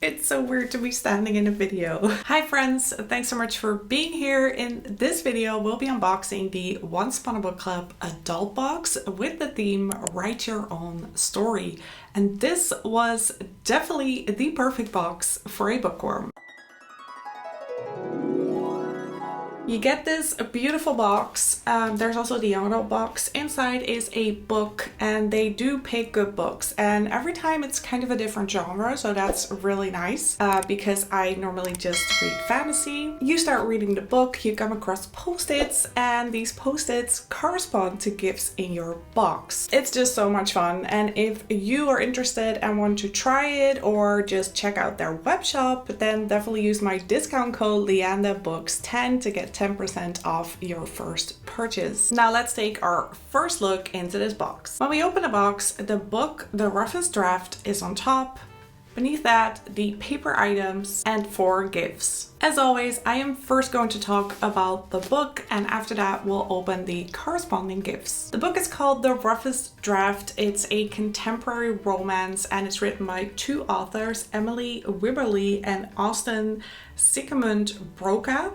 It's so weird to be standing in a video. Hi friends, thanks so much for being here. In this video, we'll be unboxing the Once Upon a Book Club adult box with the theme Write Your Own Story. And this was definitely the perfect box for a bookworm. You get this beautiful box. There's also the young adult box. Inside is a book, and they do pick good books. And every time it's kind of a different genre, so that's really nice because I normally just read fantasy. You start reading the book, you come across post-its, and these post-its correspond to gifts in your box. It's just so much fun. And if you are interested and want to try it or just check out their web shop, then definitely use my discount code LeandaBooks10 to get 10% off your first purchase. Now let's take our first look into this box. When we open the box, the book, the roughest draft, is on top. Beneath that, the paper items and 4 gifts. As always, I am first going to talk about the book, and after that we'll open the corresponding gifts. The book is called The Roughest Draft. It's a contemporary romance and it's written by 2 authors, Emily Wibberley and Austin Sycamund Broca.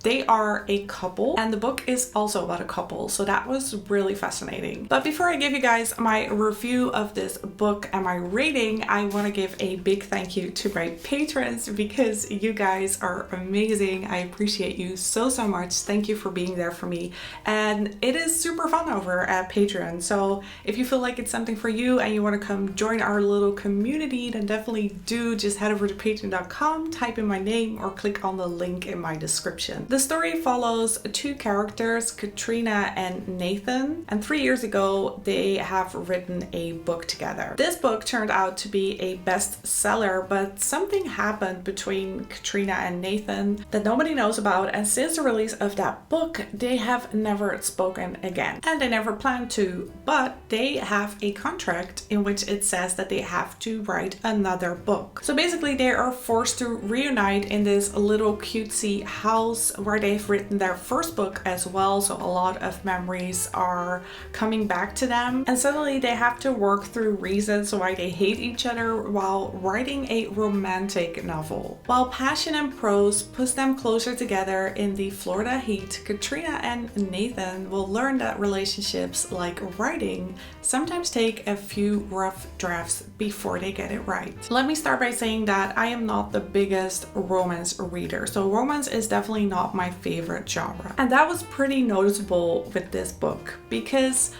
They are a couple, and the book is also about a couple, so that was really fascinating. But before I give you guys my review of this book and my rating, I want to give a big thank you to my patrons because you guys are amazing. I appreciate you so much. Thank you for being there for me, and it is super fun over at Patreon. So if you feel like it's something for you and you want to come join our little community, then definitely do. Just head over to patreon.com, type in my name, or click on the link in my description. The story follows 2 characters, Katrina and Nathan, and 3 years ago they have written a book together. This book turned out to be a bestseller, but something happened between Katrina and Nathan that nobody knows about, and since the release of that book they have never spoken again, and they never plan to, but they have a contract in which it says that they have to write another book. So basically they are forced to reunite in this little cutesy house where they've written their first book as well, so a lot of memories are coming back to them, and suddenly they have to work through reasons why they hate each other while writing a romantic novel. While passion and prose push them closer together in the Florida heat, Katrina and Nathan will learn that relationships, like writing, sometimes take a few rough drafts before they get it right. Let me start by saying that I am not the biggest romance reader, so romance is definitely not my favorite genre. And that was pretty noticeable with this book because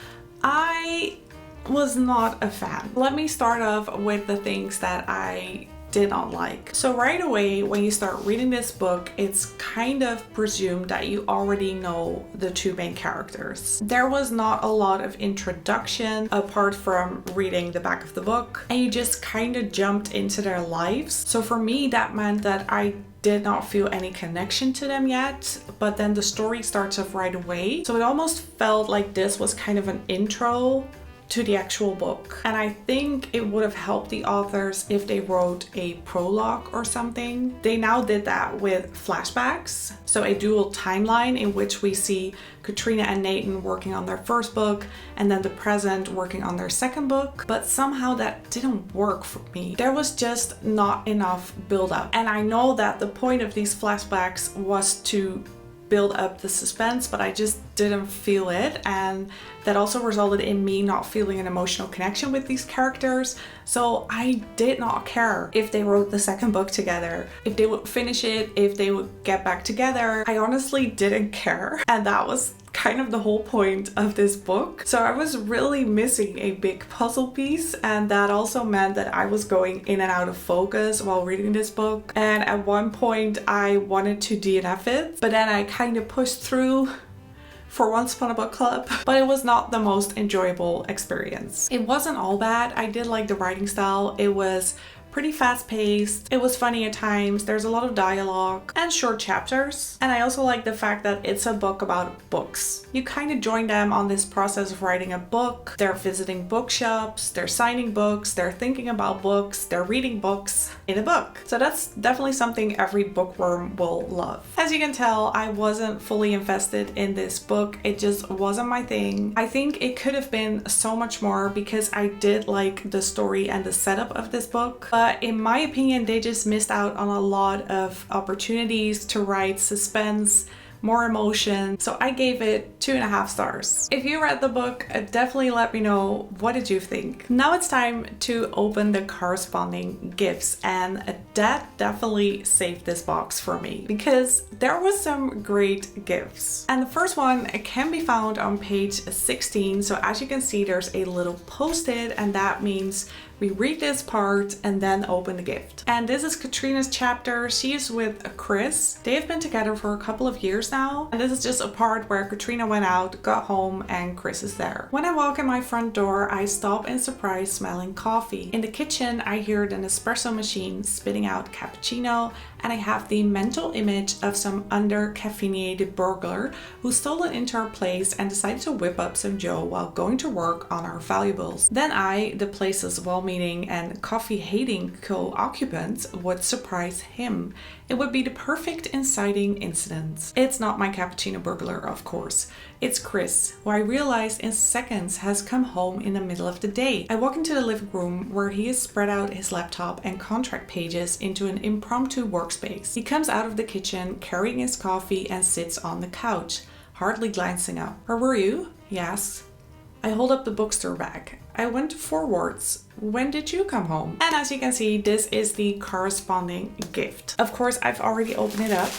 I was not a fan. Let me start off with the things that I did not like. So right away when you start reading this book, it's kind of presumed that you already know the 2 main characters. There was not a lot of introduction apart from reading the back of the book, and you just kind of jumped into their lives. So for me that meant that I did not feel any connection to them yet, but then the story starts off right away. So it almost felt like this was kind of an intro to the actual book. And I think it would have helped the authors if they wrote a prologue or something. They now did that with flashbacks, so a dual timeline in which we see Katrina and Nathan working on their first book and then the present working on their second book, but somehow that didn't work for me. There was just not enough build up, and I know that the point of these flashbacks was to build up the suspense, but I just didn't feel it, and that also resulted in me not feeling an emotional connection with these characters. So I did not care if they wrote the second book together, if they would finish it, if they would get back together. I honestly didn't care, and that was kind of the whole point of this book. So I was really missing a big puzzle piece, and that also meant that I was going in and out of focus while reading this book, and at one point I wanted to DNF it, but then I kind of pushed through for Once Upon a Book Club, but it was not the most enjoyable experience. It wasn't all bad. I did like the writing style. It was pretty fast-paced, it was funny at times, there's a lot of dialogue and short chapters, and I also like the fact that it's a book about books. You kind of join them on this process of writing a book. They're visiting bookshops, they're signing books, they're thinking about books, they're reading books. in a book. So that's definitely something every bookworm will love. As you can tell, I wasn't fully invested in this book. It just wasn't my thing. I think it could have been so much more because I did like the story and the setup of this book. But in my opinion, they just missed out on a lot of opportunities to write suspense, more emotion. So I gave it 2.5 stars. If you read the book, definitely let me know, what did you think? Now it's time to open the corresponding gifts, and that definitely saved this box for me because there was some great gifts. And the first one can be found on page 16. So as you can see, there's a little post-it, and that means we read this part and then open the gift. And this is Katrina's chapter. She is with Chris. They have been together for a couple of years now. And this is just a part where Katrina went out, got home, and Chris is there. When I walk in my front door, I stop in surprise smelling coffee. In the kitchen, I hear an espresso machine spitting out cappuccino, and I have the mental image of some under-caffeinated burglar who's stolen into our place and decided to whip up some Joe while going to work on our valuables. Then I, the place's well-meaning and coffee-hating co-occupant, would surprise him. It would be the perfect inciting incident. It's not my cappuccino burglar, of course. It's Chris, who I realize in seconds has come home in the middle of the day. I walk into the living room where he has spread out his laptop and contract pages into an impromptu workspace. He comes out of the kitchen carrying his coffee and sits on the couch, hardly glancing up. "Where were you?" he asks. I hold up the bookstore bag. "I went forwards. When did you come home?" And as you can see, this is the corresponding gift. Of course, I've already opened it up,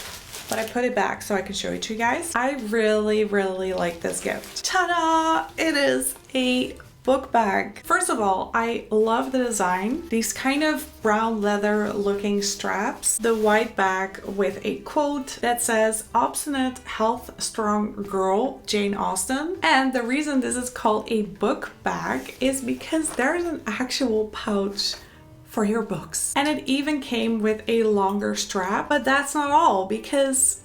but I put it back so I can show it to you guys. I really like this gift. Ta-da! It is a book bag. First of all, I love the design. These kind of brown leather looking straps. The white bag with a quote that says, "Obstinate, health strong girl, Jane Austen." And the reason this is called a book bag is because there's an actual pouch for your books. And it even came with a longer strap, but that's not all, because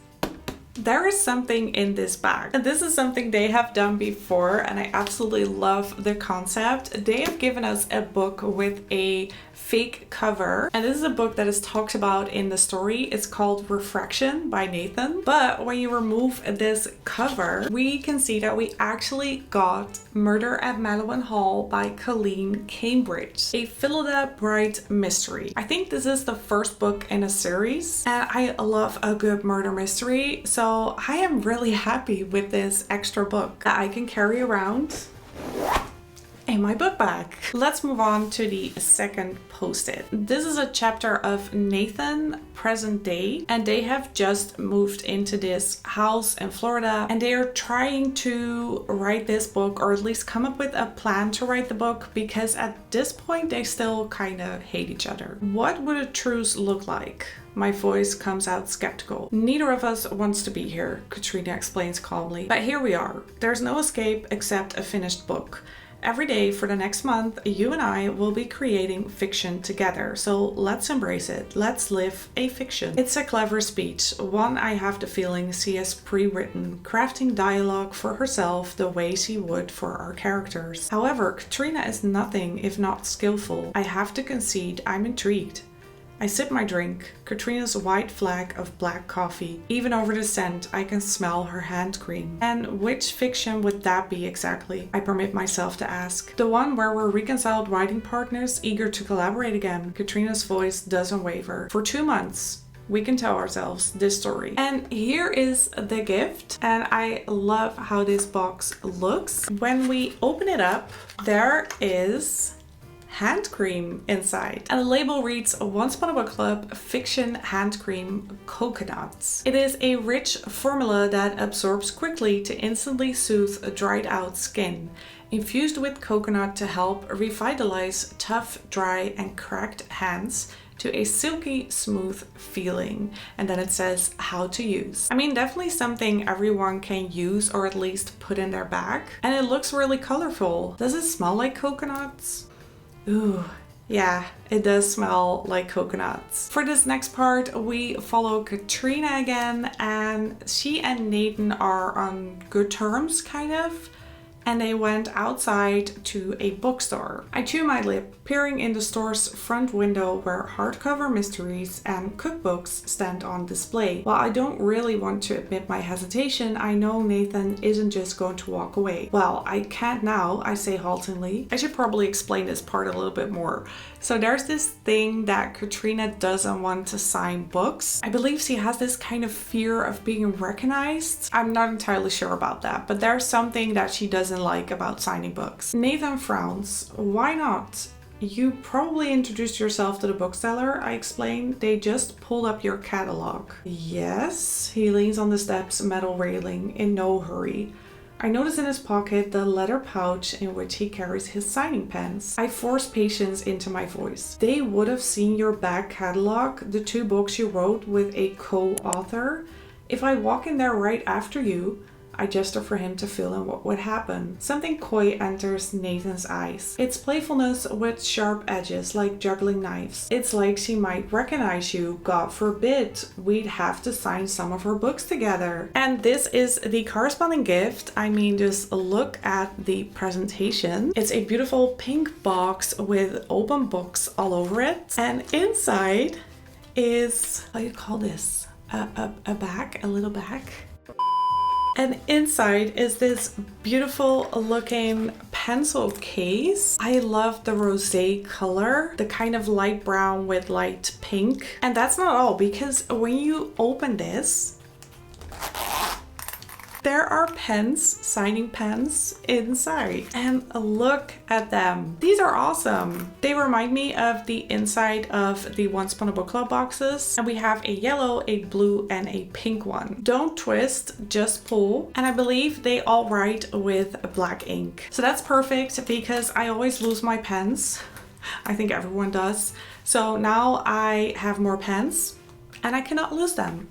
there is something in this bag. And this is something they have done before, and I absolutely love the concept. They have given us a book with a fake cover, and this is a book that is talked about in the story. It's called Refraction by Nathan. But when you remove this cover, we can see that we actually got Murder at Madeline Hall by Colleen Cambridge, a Philida Bright mystery. I think this is the first book in a series, and I love a good murder mystery, so I am really happy with this extra book that I can carry around in my book bag. Let's move on to the second post-it. This is a chapter of Nathan present day, and they have just moved into this house in Florida, and they are trying to write this book, or at least come up with a plan to write the book, because at this point they still kind of hate each other. What would a truce look like? My voice comes out skeptical. Neither of us wants to be here, Katrina explains calmly. But here we are. There's no escape except a finished book. Every day for the next month, you and I will be creating fiction together. So let's embrace it. Let's live a fiction. It's a clever speech, one I have the feeling she has pre-written, crafting dialogue for herself the way she would for our characters. However, Katrina is nothing if not skillful. I have to concede I'm intrigued. I sip my drink, Katrina's white flag of black coffee. Even over the scent, I can smell her hand cream. And which fiction would that be exactly? I permit myself to ask. The one where we're reconciled writing partners eager to collaborate again. Katrina's voice doesn't waver. For 2 months, we can tell ourselves this story. And here is the gift. And I love how this box looks. When we open it up, there is hand cream inside. And the label reads, Once Upon a Book Club Fiction Hand Cream Coconuts. It is a rich formula that absorbs quickly to instantly soothe a dried out skin, infused with coconut to help revitalize tough, dry and cracked hands to a silky smooth feeling. And then it says how to use. I mean, definitely something everyone can use or at least put in their bag. And it looks really colorful. Does it smell like coconuts? Ooh, yeah, it does smell like coconuts. For this next part, we follow Katrina again, and she and Nathan are on good terms, kind of. and they went outside to a bookstore. I chew my lip, peering in the store's front window where hardcover mysteries and cookbooks stand on display. While I don't really want to admit my hesitation, I know Nathan isn't just going to walk away. Well, I can't now, I say haltingly. I should probably explain this part a little bit more. So there's this thing that Katrina doesn't want to sign books. I believe she has this kind of fear of being recognized. I'm not entirely sure about that, but there's something that she doesn't like about signing books. Nathan frowns. Why not? You probably introduced yourself to the bookseller, I explain. They just pulled up your catalog. Yes, he leans on the steps metal railing in no hurry. I notice in his pocket the leather pouch in which he carries his signing pens. I force patience into my voice. They would have seen your back catalog, the 2 books you wrote with a co-author. If I walk in there right after you, I gesture for him to fill in what would happen. Something coy enters Nathan's eyes. It's playfulness with sharp edges like juggling knives. It's like she might recognize you. God forbid we'd have to sign some of her books together. And this is the corresponding gift. I mean, just look at the presentation. It's a beautiful pink box with open books all over it. And inside is, how do you call this? A bag, a little bag. And inside is this beautiful looking pencil case. I love the rosé color, the kind of light brown with light pink. And that's not all, because when you open this, there are pens, signing pens inside. And look at them. These are awesome. They remind me of the inside of the Once Upon a Book Club boxes. And we have a yellow, a blue, and a pink one. Don't twist, just pull. And I believe they all write with black ink. So that's perfect because I always lose my pens. I think everyone does. So now I have more pens and I cannot lose them.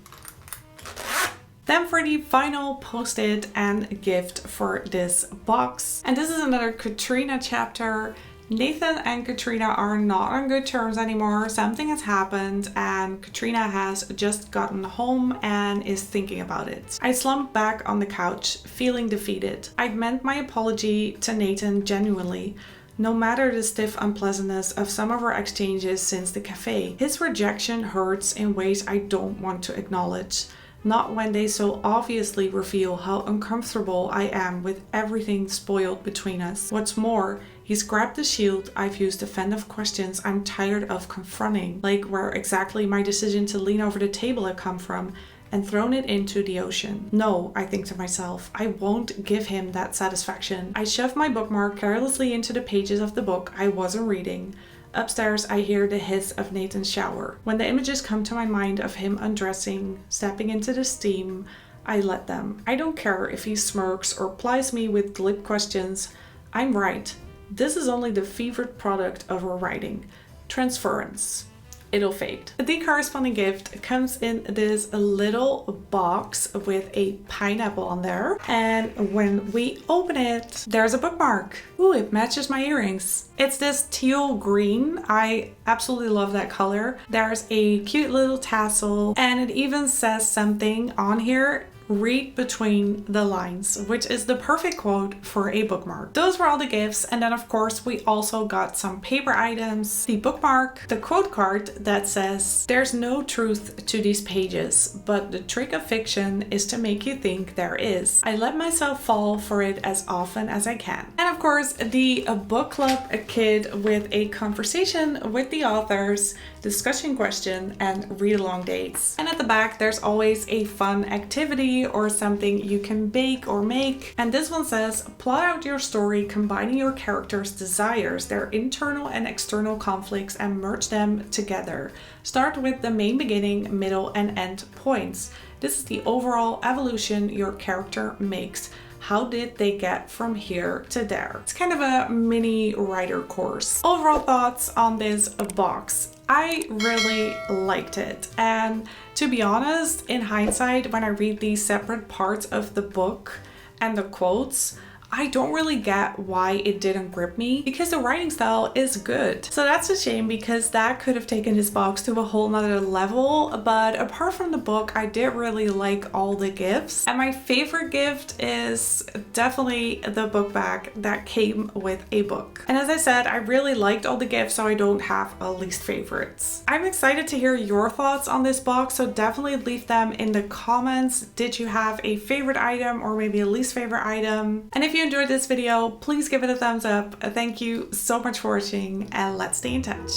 Then for the final post-it and gift for this box. And this is another Katrina chapter. Nathan and Katrina are not on good terms anymore. Something has happened and Katrina has just gotten home and is thinking about it. I slump back on the couch, feeling defeated. I'd meant my apology to Nathan genuinely. No matter the stiff unpleasantness of some of our exchanges since the cafe, his rejection hurts in ways I don't want to acknowledge. Not when they so obviously reveal how uncomfortable I am with everything spoiled between us. What's more, he's grabbed the shield I've used to fend off questions I'm tired of confronting, like where exactly my decision to lean over the table had come from, and thrown it into the ocean. No, I think to myself, I won't give him that satisfaction. I shove my bookmark carelessly into the pages of the book I wasn't reading. Upstairs, I hear the hiss of Nathan's shower. When the images come to my mind of him undressing, stepping into the steam, I let them. I don't care if he smirks or plies me with glib questions. I'm right. This is only the fevered product of our writing. Transference. It'll fade. The corresponding gift comes in this little box with a pineapple on there. And when we open it, there's a bookmark. Ooh, it matches my earrings. It's this teal green. I absolutely love that color. There's a cute little tassel and it even says something on here. Read between the lines, which is the perfect quote for a bookmark. Those were all the gifts, and then of course we also got some paper items, the bookmark, the quote card that says, "There's no truth to these pages, but the trick of fiction is to make you think there is. I let myself fall for it as often as I can." And of course the book club kit with a conversation with the authors, discussion question, and read-along dates. And at the back there's always a fun activity or something you can bake or make. And this one says, plot out your story combining your characters' desires, their internal and external conflicts, and merge them together. Start with the main beginning, middle, and end points. This is the overall evolution your character makes. How did they get from here to there? It's kind of a mini writer course. Overall thoughts on this box. I really liked it, and to be honest, in hindsight, when I read these separate parts of the book and the quotes, I don't really get why it didn't grip me because the writing style is good. So that's a shame because that could have taken this box to a whole nother level. But apart from the book, I did really like all the gifts. And my favorite gift is definitely the book bag that came with a book. And as I said, I really liked all the gifts, so I don't have a least favorites. I'm excited to hear your thoughts on this box, so definitely leave them in the comments. Did you have a favorite item or maybe a least favorite item? And if you enjoyed this video, please give it a thumbs up. Thank you so much for watching and let's stay in touch.